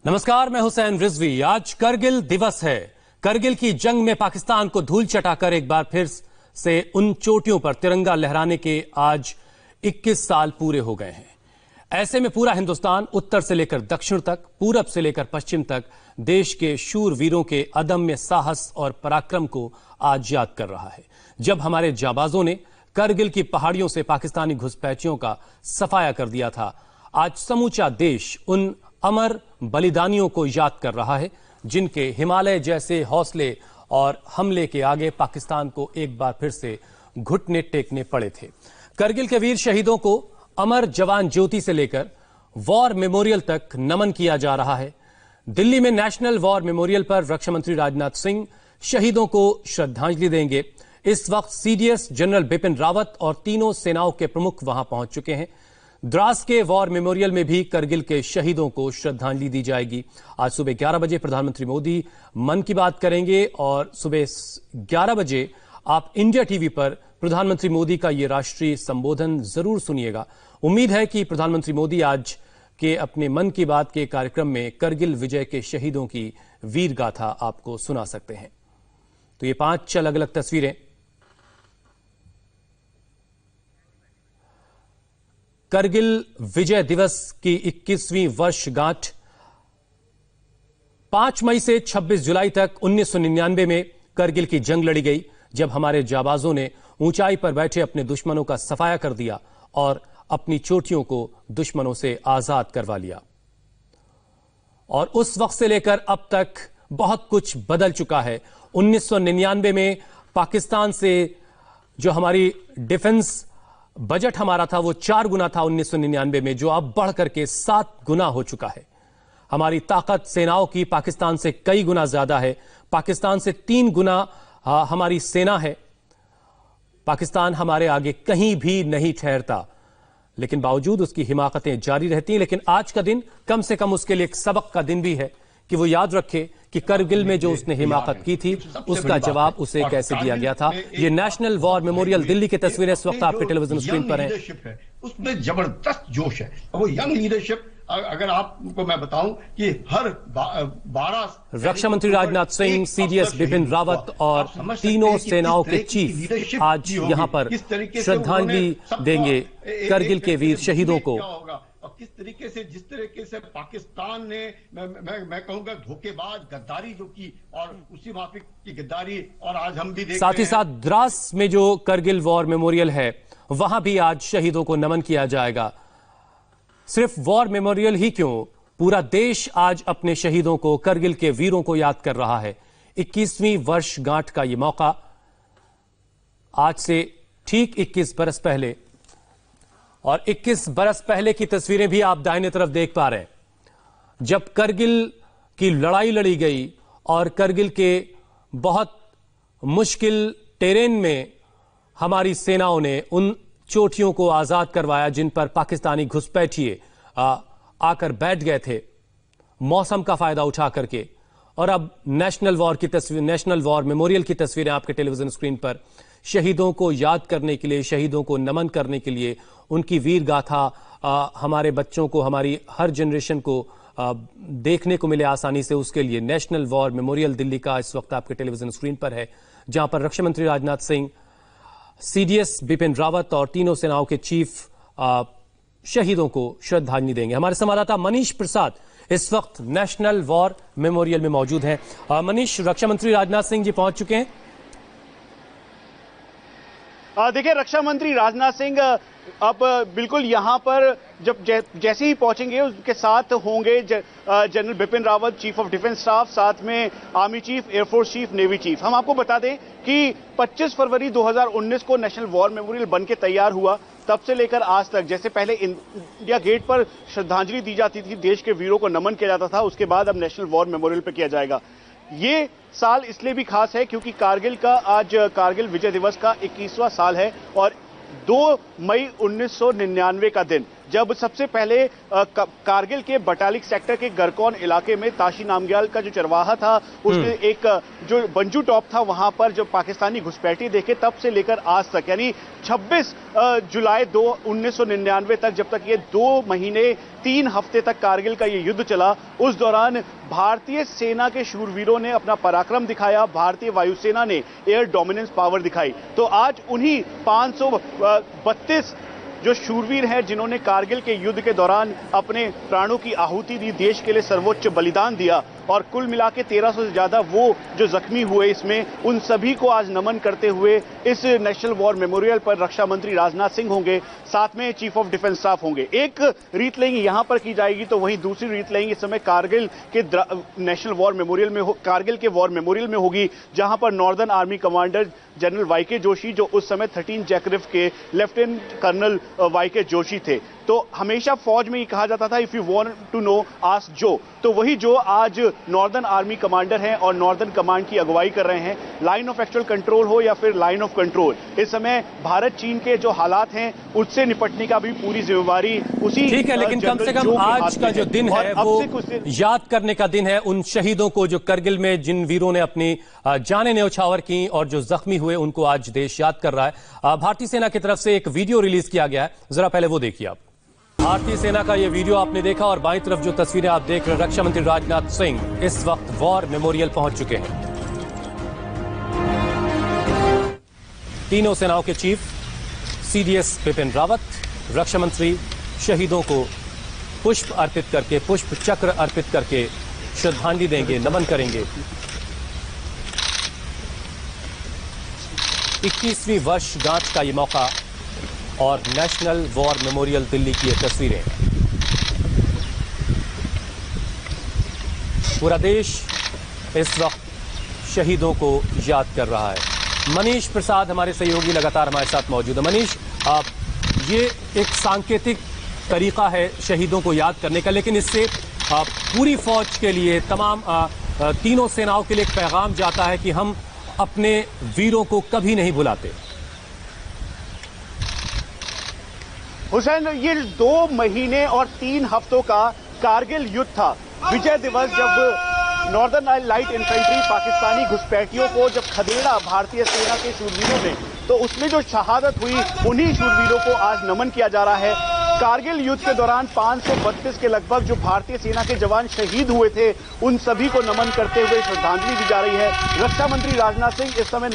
नमस्कार, मैं हुसैन रिजवी। आज करगिल दिवस है। करगिल की जंग में पाकिस्तान को धूल चटाकर एक बार फिर से उन चोटियों पर तिरंगा लहराने के आज 21 साल पूरे हो गए हैं। ऐसे में पूरा हिंदुस्तान उत्तर से लेकर दक्षिण तक, पूरब से लेकर पश्चिम तक देश के शूर वीरों के अदम्य साहस और पराक्रम को आज याद कर रहा है। जब हमारे जाबाजों ने करगिल की पहाड़ियों से पाकिस्तानी घुसपैठियों का सफाया कर दिया था, आज समूचा देश उन अमर बलिदानियों को याद कर रहा है जिनके हिमालय जैसे हौसले और हमले के आगे पाकिस्तान को एक बार फिर से घुटने टेकने पड़े थे। करगिल के वीर शहीदों को अमर जवान ज्योति से लेकर वॉर मेमोरियल तक नमन किया जा रहा है। दिल्ली में नेशनल वॉर मेमोरियल पर रक्षा मंत्री राजनाथ सिंह शहीदों को श्रद्धांजलि देंगे। इस वक्त सीडीएस जनरल बिपिन रावत और तीनों सेनाओं के प्रमुख वहां पहुंच चुके हैं। द्रास के वॉर मेमोरियल में भी करगिल के शहीदों को श्रद्धांजलि दी जाएगी। आज सुबह 11 बजे प्रधानमंत्री मोदी मन की बात करेंगे और सुबह 11 बजे आप इंडिया टीवी पर प्रधानमंत्री मोदी का ये राष्ट्रीय संबोधन जरूर सुनिएगा। उम्मीद है कि प्रधानमंत्री मोदी आज के अपने मन की बात के कार्यक्रम में करगिल विजय के शहीदों की वीर गाथा आपको सुना सकते हैं। तो ये 5 अलग अलग तस्वीरें करगिल विजय दिवस की 21वीं वर्षगांठ। 5 मई से 26 जुलाई तक 1999 में करगिल की जंग लड़ी गई, जब हमारे जाबाजों ने ऊंचाई पर बैठे अपने दुश्मनों का सफाया कर दिया और अपनी चोटियों को दुश्मनों से आजाद करवा लिया। और उस वक्त से लेकर अब तक बहुत कुछ बदल चुका है। 1999 में पाकिस्तान से जो हमारी डिफेंस बजट हमारा था वो 4 गुना था 1999 में, जो अब बढ़ करके 7 गुना हो चुका है। हमारी ताकत सेनाओं की पाकिस्तान से कई गुना ज्यादा है। पाकिस्तान से 3 गुना हमारी सेना है। पाकिस्तान हमारे आगे कहीं भी नहीं ठहरता, लेकिन बावजूद उसकी हिमाकतें जारी रहती हैं। लेकिन आज का दिन कम से कम उसके लिए एक सबक का दिन भी है कि वो याद रखे कि करगिल में जो उसने हिमाकत की थी उसका जवाब उसे कैसे दिया गया था। ये नेशनल वॉर मेमोरियल दिल्ली की तस्वीरें इस वक्त आपके टेलीविजन स्क्रीन पर हैं। उसमें जबरदस्त जोश है। वो यंग लीडरशिप, अगर आपको मैं बताऊं कि हर 12 रक्षा मंत्री राजनाथ सिंह, सीडीएस बिपिन रावत और तीनों सेनाओं के चीफ आज यहां पर श्रद्धांजलि देंगे करगिल के वीर शहीदों को। और किस तरीके से, जिस तरीके से पाकिस्तान ने मैं कहूंगा धोखेबाज गद्दारी जो की, और उसी माफी की गद्दारी, और आज हम भी साथ ही साथ द्रास में जो करगिल वॉर मेमोरियल है वहां भी आज शहीदों को नमन किया जाएगा। सिर्फ वॉर मेमोरियल ही क्यों, पूरा देश आज अपने शहीदों को, करगिल के वीरों को याद कर रहा है। 21वीं वर्षगांठ का यह मौका आज से ठीक 21 बरस पहले, और 21 बरस पहले की तस्वीरें भी आप दाहिने तरफ देख पा रहे हैं, जब करगिल की लड़ाई लड़ी गई और करगिल के बहुत मुश्किल टेरेन में हमारी सेनाओं ने उन चोटियों को आजाद करवाया जिन पर पाकिस्तानी घुसपैठिए आकर बैठ गए थे मौसम का फायदा उठा करके। और अब नेशनल वॉर की तस्वीर, नेशनल वॉर मेमोरियल की तस्वीरें आपके टेलीविजन स्क्रीन पर, शहीदों को याद करने के लिए, शहीदों को नमन करने के लिए, उनकी वीर गाथा हमारे बच्चों को, हमारी हर जनरेशन को देखने को मिले आसानी से, उसके लिए नेशनल वॉर मेमोरियल दिल्ली का इस वक्त आपके टेलीविजन स्क्रीन पर है, जहां पर रक्षा मंत्री राजनाथ सिंह, सीडीएस बिपिन रावत और तीनों सेनाओं के चीफ शहीदों को श्रद्धांजलि देंगे। हमारे संवाददाता मनीष प्रसाद इस वक्त नेशनल वॉर मेमोरियल में मौजूद हैं। मनीष, रक्षा मंत्री राजनाथ सिंह जी पहुंच चुके हैं। देखिए, रक्षा मंत्री राजनाथ सिंह अब बिल्कुल यहां पर जब जैसे ही पहुंचेंगे उसके साथ होंगे general Bipin Rawat, chief of defence staff, साथ में army chief, air force chief, navy chief. हम आपको बता दें कि 25 फरवरी 2019 को नेशनल वॉर मेमोरियल बन के तैयार हुआ। तब से लेकर आज तक, जैसे पहले इंडिया गेट पर श्रद्धांजलि दी जाती थी, देश के वीरों को नमन किया जाता था, उसके बाद अब नेशनल वॉर मेमोरियल पर किया जाएगा। ये साल इसलिए भी खास है क्योंकि आज कारगिल विजय दिवस का 21वां साल है और 2 मई 1999 का दिन, जब सबसे पहले कारगिल के बटालिक सेक्टर के गरकौन इलाके में ताशी नामग्याल का जो चरवाहा था, उसके एक जो बंजू टॉप था, वहां पर जो पाकिस्तानी घुसपैठी देखे, तब से लेकर आज तक यानी 26 जुलाई 1999 तक, जब तक ये 2 महीने 3 हफ्ते तक कारगिल का ये युद्ध चला, उस दौरान भारतीय सेना के शूरवीरों ने अपना पराक्रम दिखाया, भारतीय वायुसेना ने एयर डोमिनेंस पावर दिखाई। तो आज उन्हीं 532 जो शूरवीर हैं जिन्होंने कारगिल के युद्ध के दौरान अपने प्राणों की आहुति दी, देश के लिए सर्वोच्च बलिदान दिया, और कुल मिला के 1300 से ज्यादा वो जो जख्मी हुए इसमें, उन सभी को आज नमन करते हुए इस नेशनल वॉर मेमोरियल पर रक्षा मंत्री राजनाथ सिंह होंगे, साथ में चीफ ऑफ डिफेंस स्टाफ होंगे। एक रीत लेंगे यहां पर की जाएगी, तो वहीं दूसरी रीत लेंगे इस समय कारगिल के नेशनल वॉर मेमोरियल में कारगिल के वॉर मेमोरियल में होगी, जहां पर northern army commander general Y K Joshi, जो उस समय 13 जैकरिफ के लेफ्टिनेंट कर्नल वाईके जोशी थे। तो हमेशा फौज में ये कहा जाता था, if you want to know ask जो, तो वही जो आज नॉर्दर्न आर्मी कमांडर हैं और नॉर्दर्न कमांड की अगुवाई कर रहे हैं। लाइन ऑफ एक्चुअल कंट्रोल हो या फिर लाइन ऑफ कंट्रोल, इस समय भारत चीन के जो हालात हैं उससे निपटने का भी पूरी जिम्मेवारी उसी, ठीक है, लेकिन कम से कम आज का जो दिन है वो याद करने का दिन है उन शहीदों को जो करगिल में जिन वीरों ने अपनी जानें न्यौछावर की और जो जख्मी हुए, उनको आज देश याद कर रहा है। भारतीय सेना की तरफ से एक वीडियो रिलीज किया गया है, जरा पहले वो देखिए आप। भारतीय सेना का ये वीडियो आपने देखा, और बाईं तरफ जो तस्वीरें आप देख रहे हैं, रक्षा मंत्री राजनाथ सिंह इस वक्त वॉर मेमोरियल पहुंच चुके हैं। तीनों सेनाओं के चीफ सीडीएस बिपिन रावत, रक्षा मंत्री शहीदों को पुष्प अर्पित करके, पुष्प चक्र अर्पित करके श्रद्धांजलि देंगे, नमन करेंगे। 21वीं वर्षगांठ का ये मौका और नेशनल वॉर मेमोरियल दिल्ली की ये तस्वीरें। पूरा देश इस वक्त शहीदों को याद कर रहा है। मनीष प्रसाद हमारे सहयोगी लगातार हमारे साथ मौजूद है। मनीष, ये एक सांकेतिक तरीका है शहीदों को याद करने का, लेकिन इससे पूरी फौज के लिए, तमाम तीनों सेनाओं के लिए एक पैगाम जाता है कि हम अपने वीरों को कभी नहीं भुलाते। हुसैन, ये 2 महीने और 3 हफ्तों का कारगिल युद्ध था। विजय दिवस, जब नॉर्दर्न लाइट इन्फेंट्री पाकिस्तानी घुसपैठियों को जब खदेड़ा भारतीय सेना के शूरवीरों ने, तो उसमें जो शहादत हुई, उन्हीं शूरवीरों को आज नमन किया जा रहा है। कारगिल युद्ध के दौरान 532 के लगभग जो भारतीय सेना के जवान शहीद हुए थे, उन सभी को नमन करते हुए श्रद्धांजलि दी जा रही है। रक्षा मंत्री राजनाथ सिंह इस समय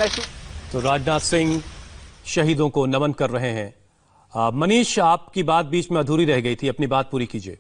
तो राजनाथ सिंह शहीदों को नमन कर रहे हैं। मनीष, आपकी बात बीच में अधूरी रह गई थी, अपनी बात पूरी कीजिए।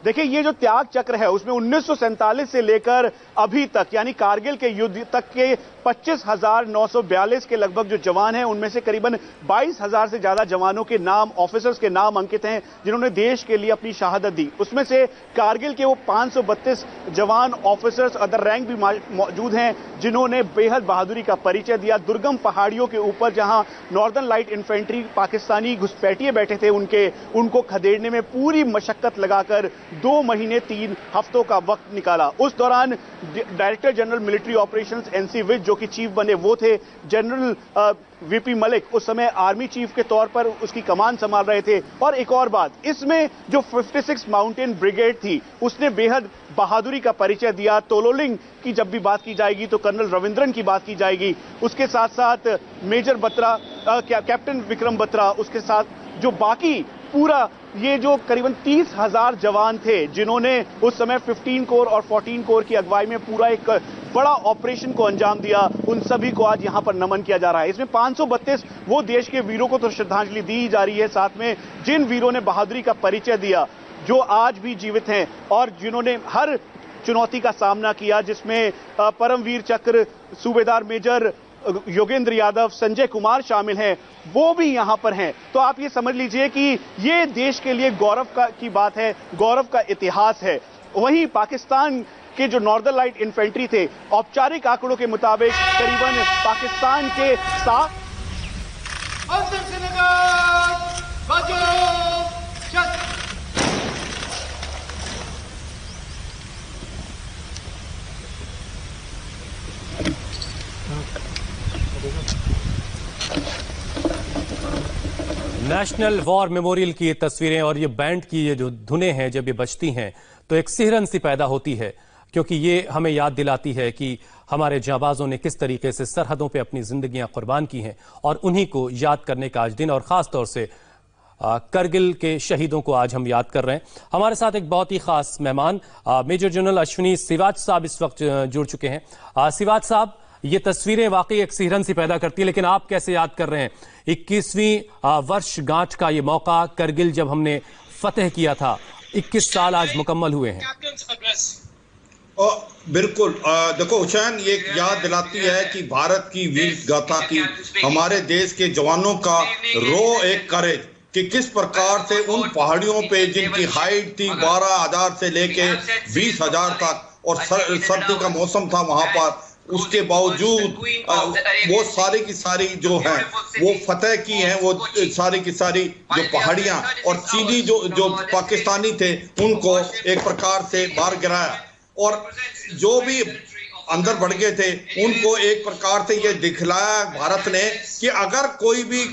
देखिए, ये जो त्याग चक्र है उसमें 1947 से लेकर अभी तक, यानी कारगिल के युद्ध तक के 25,942 के लगभग जो जवान हैं, उनमें से करीबन 22,000 से ज्यादा जवानों के नाम, ऑफिसर्स के नाम अंकित हैं जिन्होंने देश के लिए अपनी शहादत दी। उसमें से कारगिल के वो 532 जवान, ऑफिसर्स, अदर रैंक भी मौजूद हैं जिन्होंने बेहद बहादुरी का परिचय दिया। दुर्गम पहाड़ियों के ऊपर जहां नॉर्दर्न लाइट इन्फेंट्री पाकिस्तानी घुसपैठिए बैठे थे, उनको खदेड़ने में पूरी मशक्कत लगाकर 2 महीने 3 हफ्तों का वक्त निकाला। उस दौरान director general military operations NC Vij, जो कि चीफ बने, वो थे। जनरल वीपी मलिक उस समय आर्मी चीफ के तौर पर उसकी कमान संभाल रहे थे। और एक और बात, इसमें जो 56 माउंटेन ब्रिगेड थी, उसने बेहद बहादुरी का परिचय दिया। तोलोलिंग की जब भी बात की जाएगी तो कर्नल रविंद्रन की बात की जाएगी। उसके साथ साथ मेजर बत्रा, कैप्टन विक्रम बत्रा, उसके साथ जो बाकी पूरा ये जो करीबन 30,000 जवान थे जिन्होंने उस समय 15 कोर और 14 कोर की अगुवाई में पूरा एक बड़ा ऑपरेशन को अंजाम दिया, उन सभी को आज यहां पर नमन किया जा रहा है। इसमें 532 वो देश के वीरों को तो श्रद्धांजलि दी जा रही है, साथ में जिन वीरों ने बहादुरी का परिचय दिया, जो आज भी जीवित हैं और जिन्होंने हर चुनौती का सामना किया, जिसमें परमवीर चक्र सूबेदार मेजर योगेंद्र यादव, संजय कुमार शामिल हैं, वो भी यहां पर हैं। तो आप ये समझ लीजिए कि ये देश के लिए गौरव की बात है, गौरव का इतिहास है। वहीं पाकिस्तान के जो नॉर्दर्न लाइट इन्फेंट्री थे, औपचारिक आंकड़ों के मुताबिक करीबन पाकिस्तान के 7 नेशनल वॉर मेमोरियल की ये तस्वीरें और ये बैंड की ये जो धुनें हैं, जब ये बजती हैं तो एक सिहरन सी पैदा होती है, क्योंकि ये हमें याद दिलाती है कि हमारे जांबाजों ने किस तरीके से सरहदों पे अपनी जिंदगियां कुर्बान की हैं और उन्हीं को याद करने का आज दिन, और खास तौर से करगिल के शहीदों को आज हम याद कर रहे हैं। हमारे साथ एक बहुत ही खास मेहमान मेजर जनरल अश्विनी सिवाच साहब इस वक्त जुड़ चुके हैं। सिवाच साहब, ये तस्वीरें वाकई एक सिहरन सी पैदा करती है, लेकिन आप कैसे याद कर रहे हैं 21वीं वर्षगांठ का ये मौका, करगिल जब हमने फतेह किया था, 21 साल आज मुकम्मल हुए हैं। बिल्कुल, देखो हुसैन, ये याद दिलाती है कि भारत की वीर गाथा की, हमारे देश के जवानों का एक करेज कि किस प्रकार से उन पहाड़ियों पे जिनकी हाइट थी 12,000 से लेके 20,000 तक, और सर्दी का मौसम था वहां पर, उसके बावजूद वो सारी की सारी जो है वो फतेह की हैं, वो सारी की सारी जो पहाड़ियां, और चीनी जो पाकिस्तानी थे उनको एक प्रकार से मार गिराया, और जो भी अंदर बढ़ गए थे उनको एक प्रकार से ये दिखलाया भारत ने कि अगर कोई भी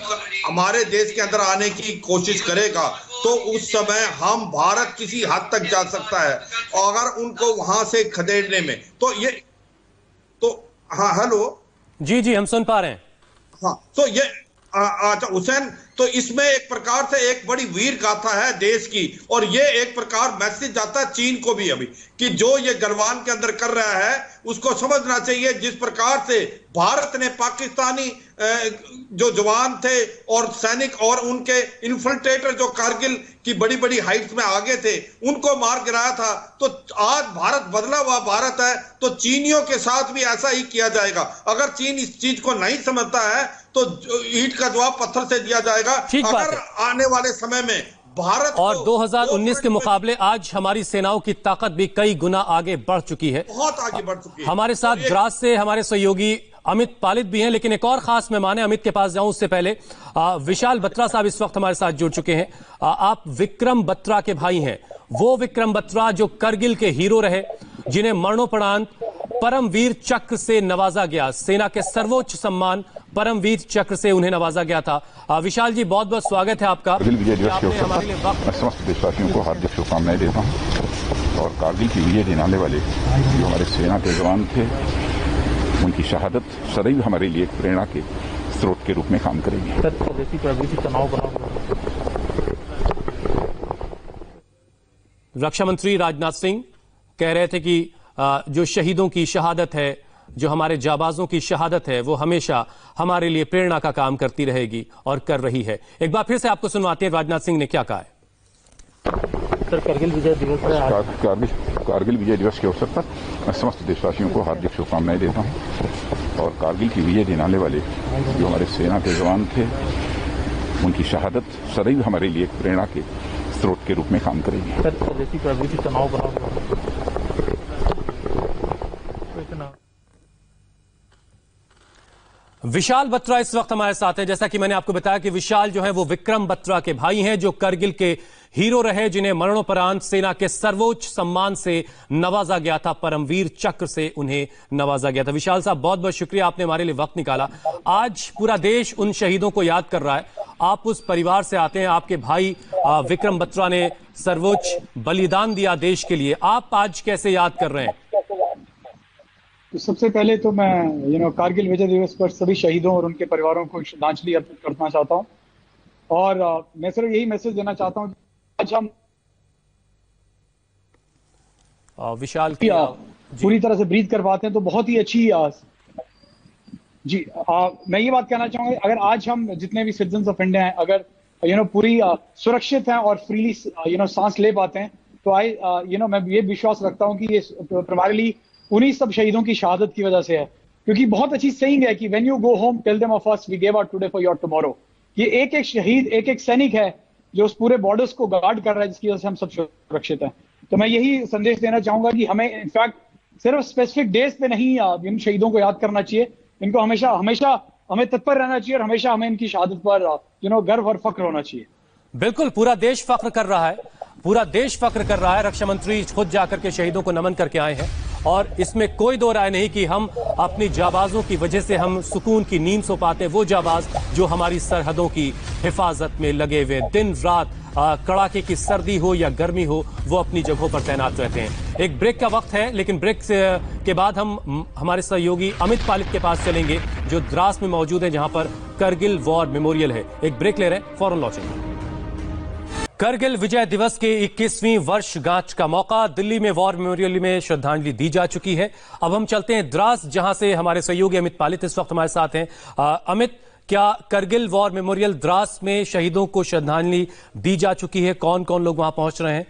हमारे देश के अंदर आने की कोशिश करेगा तो उस समय हम भारत किसी हद तक जा सकता है, और अगर उनको वहां से खदेड़ने में तो हाँ, हेलो जी हम सुन पा रहे हैं। हाँ, तो ये अच्छा हुसैन, तो इसमें एक प्रकार से एक बड़ी वीर गाथा है देश की, और ये एक प्रकार मैसेज जाता है चीन को भी अभी कि जो ये गलवान के अंदर कर रहा है उसको समझना चाहिए, जिस प्रकार से भारत ने पाकिस्तानी जो जवान थे और सैनिक और उनके इन्फिल्ट्रेटर जो कारगिल की बड़ी बड़ी हाइट्स में आगे थे उनको मार गिराया था, तो आज भारत बदला हुआ भारत है, तो चीनियों के साथ भी ऐसा ही किया जाएगा। अगर चीन इस चीज को नहीं समझता है तो ईंट का जवाब पत्थर से दिया जाएगा। अगर आने वाले समय में भारत और 2019 के मुकाबले आज हमारी सेनाओं की ताकत भी कई गुना आगे बढ़ चुकी है, बहुत आगे बढ़ चुकी है। हमारे साथ द्रास से हमारे सहयोगी अमित पालित भी हैं, लेकिन एक और खास मेहमान है, अमित के पास जाऊं उससे पहले विशाल बत्रा साहब इस वक्त हमारे साथ जुड़ चुके हैं। आप विक्रम बत्रा के भाई हैं, वो विक्रम बत्रा जो करगिल के हीरो रहे, जिन्हें मरणोपरांत परमवीर चक्र से नवाजा गया, सेना के सर्वोच्च सम्मान परमवीर चक्र से उन्हें नवाजा गया था। विशाल जी, बहुत बहुत स्वागत है आपका। कारगिल विजय दिवस के अवसर पर मैं समस्त देशवासियों को हार्दिक शुभकामनाएं देता हूं, और कारगिल की विजय दिलाने वाले जो हमारे सेना के जवान थे उनकी शहादत सदैव हमारे लिए एक प्रेरणा के स्रोत के रूप में काम करेगी। रक्षा मंत्री राजनाथ सिंह कह रहे थे कि जो शहीदों की शहादत है, जो हमारे जाबाजों की शहादत है, वो हमेशा हमारे लिए प्रेरणा का काम करती रहेगी और कर रही है। एक बार फिर से आपको सुनवाते हैं राजनाथ सिंह ने क्या कहा है। सर, कारगिल विजय दिवस के अवसर पर मैं समस्त देशवासियों को हार्दिक शुभकामनाएं देता हूं, और कारगिल की विजय दिलाने वाले जो हमारे सेना के जवान थे उनकी शहादत सदैव हमारे लिए एक प्रेरणा के स्रोत के रूप में काम करेगी। विशाल बत्रा इस वक्त हमारे साथ है। जैसा कि मैंने आपको बताया कि विशाल जो है वो विक्रम बत्रा के भाई हैं, जो करगिल के हीरो रहे, जिन्हें मरणोपरांत सेना के सर्वोच्च सम्मान से नवाजा गया था, परमवीर चक्र से उन्हें नवाजा गया था। विशाल साहब, बहुत बहुत शुक्रिया, आपने हमारे लिए वक्त निकाला। आज पूरा देश उन शहीदों को याद कर रहा है, आप उस परिवार से आते हैं, आपके भाई विक्रम बत्रा ने सर्वोच्च बलिदान दिया देश के लिए, आप आज कैसे याद कर रहे हैं? तो सबसे पहले तो मैं कारगिल विजय दिवस पर सभी शहीदों और उनके परिवारों को श्रद्धांजलि अर्पित करना चाहता हूं, और मैं सिर्फ यही मैसेज देना चाहता हूं, आज हम विशाल पूरी तरह से ब्रीथ कर पाते हैं तो बहुत ही अच्छी मैं ये बात कहना चाहूंगा, अगर आज हम जितने भी सिटीजन्स ऑफ इंडिया हैं, अगर पूरी सुरक्षित हैं और फ्रीली सांस ले पाते हैं, तो मैं ये विश्वास रखता हूं कि ये प्राइमरीली उन्हीं सब शहीदों की शहादत की वजह से है, क्योंकि बहुत अच्छी सेइंग है कि when you go home tell them of us we gave out today for your tomorrow. ये एक एक शहीद, एक एक सैनिक है जो उस पूरे बॉर्डर्स को गार्ड कर रहा है, जिसकी वजह से हम सब सुरक्षित हैं। तो मैं यही संदेश देना चाहूंगा कि हमें इनफैक्ट सिर्फ स्पेसिफिक डेज पे नहीं इन शहीदों को याद करना चाहिए, इनको हमेशा हमेशा हमें तत्पर रहना चाहिए, और हमेशा हमें इनकी शहादत पर गर्व और फख्र होना चाहिए। बिल्कुल, पूरा देश फख्र कर रहा है, पूरा देश फख्र कर रहा है। रक्षा मंत्री खुद जाकर के शहीदों को नमन करके आए हैं, और इसमें कोई दो राय नहीं कि हम अपनी जाबाजों की वजह से हम सुकून की नींद सो पाते हैं। वो जाबाज जो हमारी सरहदों की हिफाजत में लगे हुए दिन रात कड़ाके की सर्दी हो या गर्मी हो वो अपनी जगहों पर तैनात रहते हैं। एक ब्रेक का वक्त है, लेकिन ब्रेक के बाद हम हमारे सहयोगी अमित पालित के पास चलेंगे जो द्रास में मौजूद है जहां पर करगिल वॉर मेमोरियल है। एक ब्रेक ले रहे हैं, फौरन लौटेंगे। करगिल विजय दिवस के 21वीं वर्षगांठ का मौका, दिल्ली में वॉर मेमोरियल में श्रद्धांजलि दी जा चुकी है। अब हम चलते हैं द्रास जहां से हमारे सहयोगी अमित पालित इस वक्त हमारे साथ हैं। अमित, क्या करगिल वॉर मेमोरियल द्रास में शहीदों को श्रद्धांजलि दी जा चुकी है? कौन कौन लोग वहां पहुंच रहे हैं?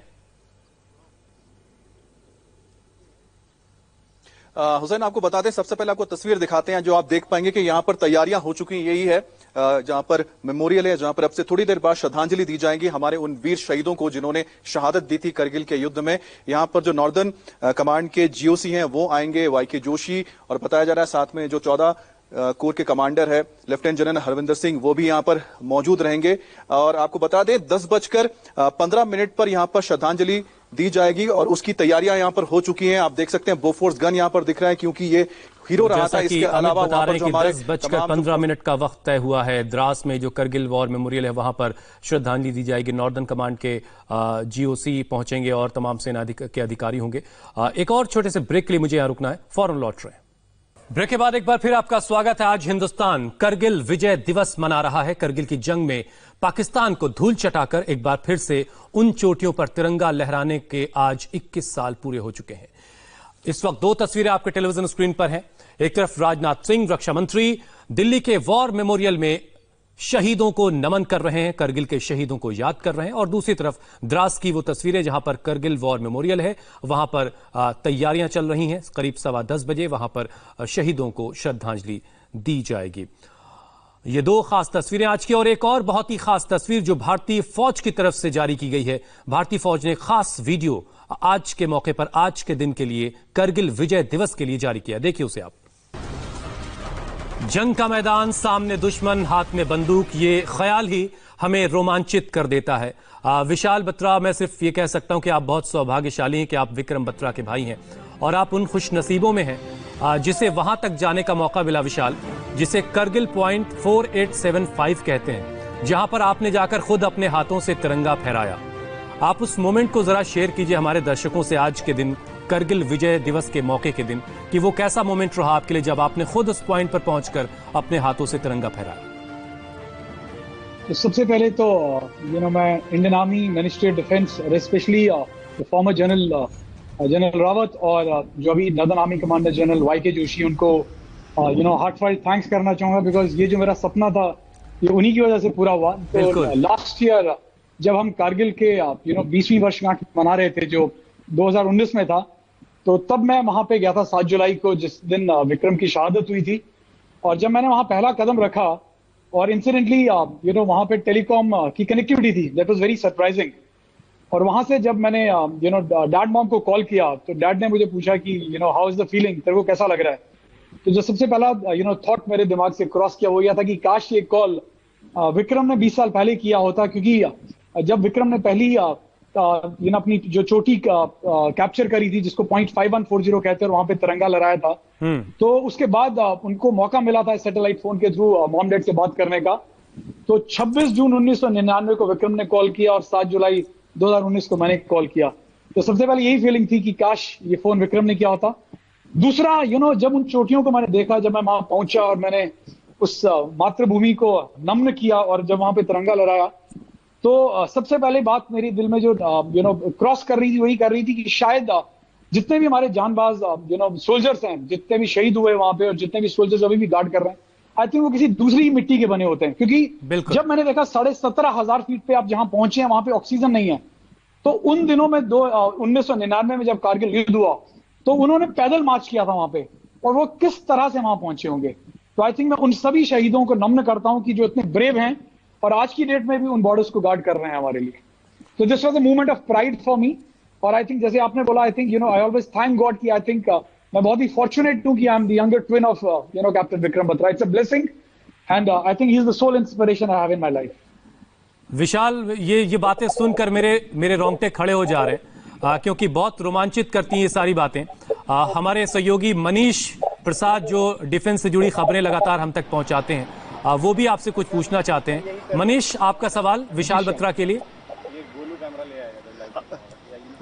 हुसैन, आपको बता दें, सबसे पहले आपको तस्वीर दिखाते हैं जो आप देख पाएंगे कि यहाँ पर तैयारियां हो चुकी हैं। यही है जहां पर मेमोरियल है, जहां पर अब से थोड़ी देर बाद श्रद्धांजलि दी जाएगी हमारे उन वीर शहीदों को जिन्होंने शहादत दी थी करगिल के युद्ध में। यहां पर जो नॉर्दर्न कमांड के जीओसी हैं वो आएंगे, वाईके जोशी, और बताया जा रहा है साथ में जो 14 कोर के कमांडर है लेफ्टिनेंट जनरल हरविंदर सिंह, वो भी यहां पर मौजूद रहेंगे। और आपको बता दें 10:15 पर यहां पर श्रद्धांजलि दी जाएगी और उसकी तैयारियां यहां पर हो चुकी हैं। आप देख सकते हैं बोफोर्स गन यहां पर दिख रहा है क्योंकि ये हीरो रहा था। इसके अलावा वहां पर जो हमारे 10:15 का वक्त तय हुआ है। द्रास में जो करगिल वॉर मेमोरियल है वहां पर श्रद्धांजलि दी जाएगी। नॉर्दर्न कमांड के जीओसी पहुंचेंगे और तमाम सेना के अधिकारी होंगे। एक और छोटे से ब्रेक के लिए मुझे यहां रुकना है, फौरन लौट रहे हैं। ब्रेक के बाद एक बार फिर आपका स्वागत है। आज हिंदुस्तान करगिल विजय दिवस मना रहा है। करगिल की जंग में पाकिस्तान को धूल चटाकर एक बार फिर से उन चोटियों पर तिरंगा लहराने के आज 21 साल पूरे हो चुके हैं। इस वक्त 2 तस्वीरें आपके टेलीविजन स्क्रीन पर हैं। एक तरफ राजनाथ सिंह रक्षा मंत्री दिल्ली के वॉर मेमोरियल में शहीदों को नमन कर रहे हैं, करगिल के शहीदों को याद कर रहे हैं, और दूसरी तरफ द्रास की वो तस्वीरें जहां पर करगिल वॉर मेमोरियल है, वहां पर तैयारियां चल रही हैं। करीब 10:15 बजे वहां पर शहीदों को श्रद्धांजलि दी जाएगी। ये 2 खास तस्वीरें आज की, और एक और बहुत ही खास तस्वीर जो भारतीय फौज की तरफ से जारी की गई है। भारतीय फौज ने खास वीडियो आज के मौके पर, आज के दिन के लिए, करगिल विजय दिवस के लिए जारी किया। देखिए उसे आप। जंग का मैदान, सामने दुश्मन, हाथ में बंदूक, ये ख्याल ही हमें रोमांचित कर देता है। विशाल बत्रा, मैं सिर्फ ये कह सकता हूं कि आप बहुत सौभाग्यशाली हैं कि आप विक्रम बत्रा के भाई हैं और आप उन खुश नसीबों में हैं जिसे वहां तक जाने का मौका मिला, विशाल, जिसे करगिल पॉइंट 4875 कहते हैं, जहां पर आपने जाकर खुद अपने हाथों से तिरंगा फहराया। आप उस मोमेंट को जरा शेयर कीजिए हमारे दर्शकों से, आज के दिन, करगिल विजय दिवस के मौके के दिन, कि वो कैसा मोमेंट रहा आपके लिए जब आपने खुद उस पॉइंट पर पहुंचकर अपने हाथों से तिरंगा फहराया। तो सबसे पहले तो मैं Indian army, ministry of defence, specially former general Rawat और जो अभी northern army commander general Y K Joshi, उनको हार्टफेल्ट थैंक्स करना चाहूंगा, बिकॉज ये जो मेरा सपना था ये उन्हीं की वजह से पूरा हुआ। तो लास्ट ईयर जब हम कारगिल के 20वीं वर्षगांठ मना रहे थे जो 2019 में था, तो तब मैं वहां पे गया था 7 जुलाई को, जिस दिन विक्रम की शहादत हुई थी। और जब मैंने वहां पहला कदम रखा और इंसिडेंटली वहां पे टेलीकॉम की कनेक्टिविटी थी, दैट वाज वेरी सरप्राइजिंग। और वहां से जब मैंने डैड मॉम को कॉल किया तो डैड ने मुझे पूछा कि हाउ इज द फीलिंग, तेरे को कैसा लग रहा है। तो जो सबसे पहला थॉट मेरे दिमाग से क्रॉस किया वो यह था कि काश ये कॉल विक्रम ने 20 साल पहले किया होता, क्योंकि जब विक्रम ने पहली अपनी जो चोटी कैप्चर करी थी, जिसको 5140 कहते हैं, वहां पे तिरंगा लहराया था, तो उसके बाद उनको मौका मिला था सैटेलाइट फोन के थ्रू मॉम डैड से बात करने का। तो 26 जून 1999 को विक्रम ने कॉल किया और 7 जुलाई 2019 को मैंने कॉल किया। तो सबसे पहले यही फीलिंग थी कि काश ये फोन विक्रम ने किया होता। दूसरा, जब उन चोटियों को मैंने देखा, जब मैं वहां पहुंचा और मैंने उस मातृभूमि को नम्न किया और जब वहां पे तिरंगा लहराया, तो सबसे पहले बात मेरे दिल में जो क्रॉस कर रही थी वही कर रही थी कि शायद जितने भी हमारे जानबाज सोल्जर्स हैं, जितने भी शहीद हुए वहां पे और जितने भी सोल्जर्स अभी भी गार्ड कर रहे हैं, आई थिंक वो किसी दूसरी मिट्टी के बने होते हैं। क्योंकि जब मैंने देखा 17,500 फीट पे आप जहां पहुंचे हैं वहां पे ऑक्सीजन नहीं है। तो उन दिनों में 1999 में जब कारगिल युद्ध हुआ तो उन्होंने पैदल मार्च किया था वहां पे, और वो किस तरह से वहां पहुंचे होंगे। तो आई थिंक मैं उन सभी शहीदों को नमन करता हूं कि जो इतने ब्रेव हैं और आज की डेट में भी उन बॉर्डर्स को गार्ड कर रहे हैं हमारे लिए। तो this was a movement of pride for me. और आई थिंक जैसे आपने बोला, I think I always thank God कि आई थिंक मैं बहुत ही फॉर्चुनेट हूं कि I am the younger twin of captain Vikram Batra. It's a blessing and I think he is the sole inspiration I have in my life. Vishal, ये बातें सुनकर मेरे रोंगटे खड़े हो जा रहे हैं, क्योंकि बहुत रोमांचित करती हैं ये सारी बातें। हमारे सहयोगी मनीष प्रसाद जो डिफेंस से जुड़ी खबरें लगातार हम तक पहुंचाते हैं, वो भी आपसे कुछ पूछना चाहते हैं। मनीष, आपका सवाल विशाल बत्रा के लिए।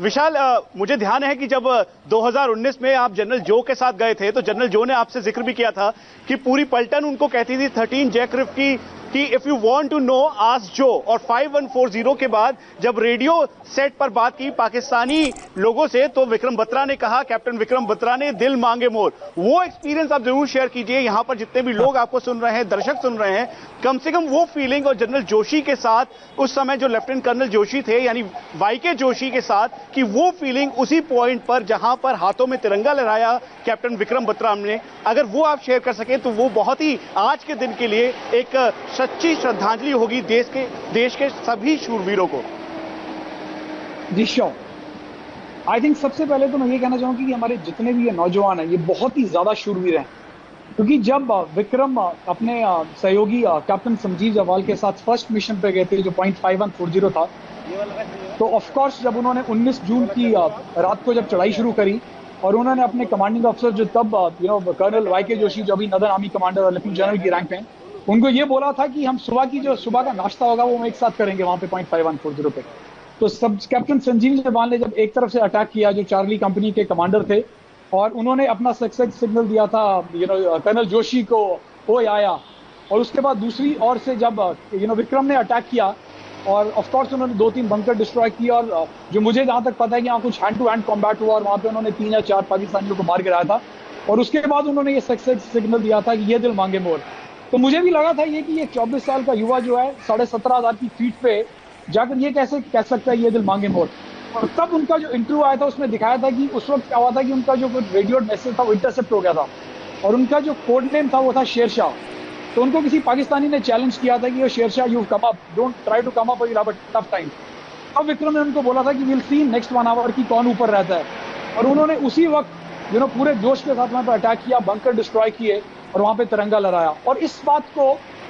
विशाल, मुझे ध्यान है कि जब 2019 में आप जनरल जो के साथ गए थे तो जनरल जो ने आपसे जिक्र भी किया था कि पूरी पलटन उनको कहती थी 13 जैकरिफ कि if you want to know ask जो। और 5140 के बाद जब रेडियो सेट पर बात की पाकिस्तानी लोगों से तो विक्रम बत्रा ने कहा, कैप्टन विक्रम बत्रा ने, दिल मांगे मोर। वो एक्सपीरियंस आप जरूर शेयर कीजिए, यहां पर जितने भी लोग आपको सुन रहे हैं, दर्शक सुन रहे हैं, कम से कम वो फीलिंग। और जनरल जोशी के साथ उस समय जो लेफ्टिनेंट कर्नल जोशी थे यानी वाईके जोशी के साथ, कि वो फीलिंग उसी पॉइंट पर जहां पर हाथों में तिरंगा लहराया कैप्टन विक्रम बत्रा ने, अगर वो आप शेयर कर सके तो वो बहुत ही आज के दिन के लिए एक सच्ची श्रद्धांजलि होगी देश के सभी शूरवीरों को। जी श्योर। आई थिंक सबसे पहले तो मैं ये कहना चाहूंगी कि हमारे जितने भी ये नौजवान हैं ये बहुत ही ज्यादा शूरवीर हैं, क्योंकि जब विक्रम अपने सहयोगी कैप्टन संजीव जवाल के साथ फर्स्ट मिशन पे गए थे जो .5140 था, तो ऑफ कोर्स जब उन्होंने 19 जून की रात को जब चढ़ाई शुरू करी और उन्होंने अपने कमांडिंग अफसर जो तब कर्नल वाईके जोशी जो अभी नदर आर्मी कमांडर और लेफ्टिनेंट जनरल की रैंक पे हैं, उनको ये बोला था कि हम सुबह का नाश्ता होगा वो हम एक साथ करेंगे वहां पे .5140 पे। तो सब कैप्टन संजीव जवाल ने जब एक तरफ से अटैक किया जो चार्ली कंपनी के कमांडर थे और उन्होंने अपना सक्सेस सिग्नल दिया था कर्नल जोशी को ओए आया, और उसके बाद दूसरी ओर से जब विक्रम ने अटैक किया और ऑफ कोर्स उन्होंने 2-3 बंकर डिस्ट्रॉय किए और जो मुझे जहां तक पता है कि वहां कुछ हैंड टू हैंड कॉम्बैट हुआ और वहां पे उन्होंने 3 या 4 पाकिस्तानियों को मार गिराया था और उसके बाद उन्होंने ये सक्सेस सिग्नल दिया था कि ये दिल मांगे मोर। तो मुझे भी लगा था ये कि ये 24 साल का युवा जो है 17,500 की फीट पे जाकर ये कैसे कह सकता है ये दिल मांगे मोर। और तब उनका जो इंटरव्यू आया था उसमें दिखाया था कि उस वक्त क्या हुआ था कि उनका जो रेडियो मैसेज था वो इंटरसेप्ट हो गया था और उनका जो कोड नेम था वो था शेरशाह। तो उनको किसी पाकिस्तानी ने चैलेंज किया था कि ये Shershah you come up, don't try to come up, you have a tough time. अब विक्रम ने उनको बोला था कि विल सी नेक्स्ट 1 आवर की कौन ऊपर रहता है, और उन्होंने उसी वक्त पूरे जोश के साथ वहां पर अटैक किया, बंकर डिस्ट्रॉय किए और वहां पे तिरंगा लहराया। और इस बात को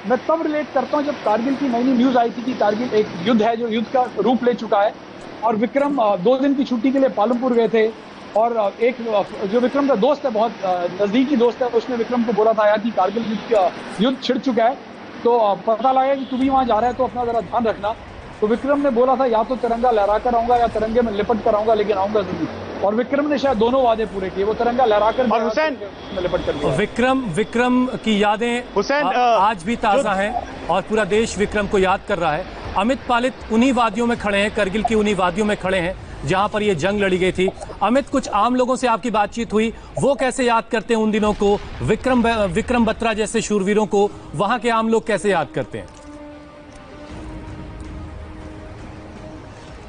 मैं तब रिलेट करता हूं जब कारगिल की नई न्यूज आई थी कि कारगिल एक युद्ध है जो युद्ध का रूप ले चुका है और विक्रम 2 दिन की छुट्टी के लिए पालमपुर गए थे और एक जो विक्रम का दोस्त है, बहुत नजदीकी दोस्त है, उसने विक्रम को बोला था यार कि कारगिल युद्ध छिड़ चुका है, तो पता लगा कि तू भी वहां जा रहा है तो अपना जरा ध्यान रखना। तो विक्रम ने बोला था या तो तिरंगा लहरा कर आऊंगा या तिरंगे में लिपट कर आऊंगा, लेकिन आऊंगा जरूर। और विक्रम ने शायद दोनों वादे पूरे किए, वो तिरंगा लहरा कर और हुसैन लिपट कर। विक्रम की यादें हुसैन आज भी ताजा हैं और पूरा देश विक्रम को याद कर रहा है। अमित पालित उन्हीं वादियों में खड़े हैं, करगिल की उन्हीं वादियों में खड़े हैं जहां पर ये जंग लड़ी गई थी। अमित, कुछ आम लोगों से आपकी बातचीत हुई, वो कैसे याद करते हैं उन दिनों को, विक्रम बत्रा जैसे शूरवीरों को वहां के आम लोग कैसे याद करते हैं?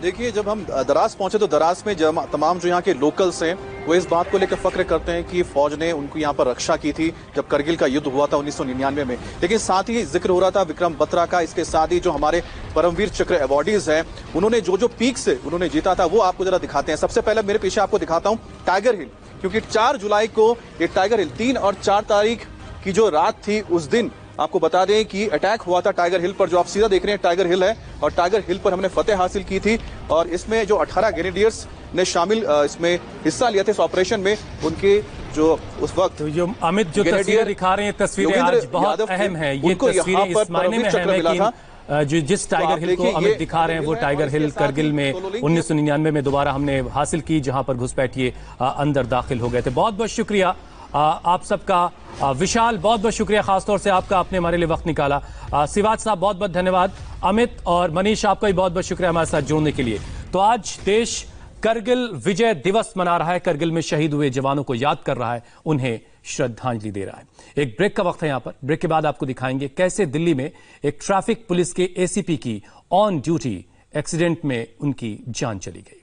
देखिए, जब हम दराज पहुंचे तो दराज में तमाम जो यहाँ के लोकल्स हैं वो इस बात को लेकर फख्र करते हैं कि फौज ने उनको यहाँ पर रक्षा की थी जब करगिल का युद्ध हुआ था 1999 में। लेकिन साथ ही जिक्र हो रहा था विक्रम बत्रा का, इसके साथ ही जो हमारे परमवीर चक्र अवार्डीज हैं उन्होंने जो पीक से उन्होंने जीता था वो आपको जरा दिखाते हैं। सबसे पहले मेरे पीछे आपको दिखाता हूँ टाइगर हिल, क्योंकि 4 जुलाई को ये टाइगर हिल 3 और 4 तारीख की जो रात थी उस दिन आपको बता दें कि अटैक हुआ था टाइगर हिल पर। जो आप सीधा देख रहे हैं टाइगर हिल है और टाइगर हिल पर हमने फतेह हासिल की थी और इसमें जो 18 ग्रेनेडियर्स ने शामिल इसमें हिस्सा लिया था इस ऑपरेशन में, उनके जो उस वक्त तो जो अमित जो तस्वीरें दिखा रहे हैं, तस्वीरें आज बहुत अहम है। ये तस्वीरें इस मायने में अहम है कि जिस टाइगर हिल को अमित दिखा रहे हैं वो टाइगर हिल करगिल में 1999 में दोबारा हमने हासिल की, जहां पर घुसपैठिए अंदर दाखिल हो गए थे। बहुत बहुत शुक्रिया आप सबका। विशाल, बहुत बहुत शुक्रिया खासतौर से आपका, आपने हमारे लिए वक्त निकाला। सिवाज साहब बहुत बहुत धन्यवाद। अमित और मनीष आपका भी बहुत बहुत शुक्रिया हमारे साथ जुड़ने के लिए। तो आज देश करगिल विजय दिवस मना रहा है, करगिल में शहीद हुए जवानों को याद कर रहा है, उन्हें श्रद्धांजलि दे रहा है। एक ब्रेक का वक्त है यहाँ पर, ब्रेक के बाद आपको दिखाएंगे कैसे दिल्ली में एक ट्रैफिक पुलिस के एसीपी की ऑन ड्यूटी एक्सीडेंट में उनकी जान चली गई।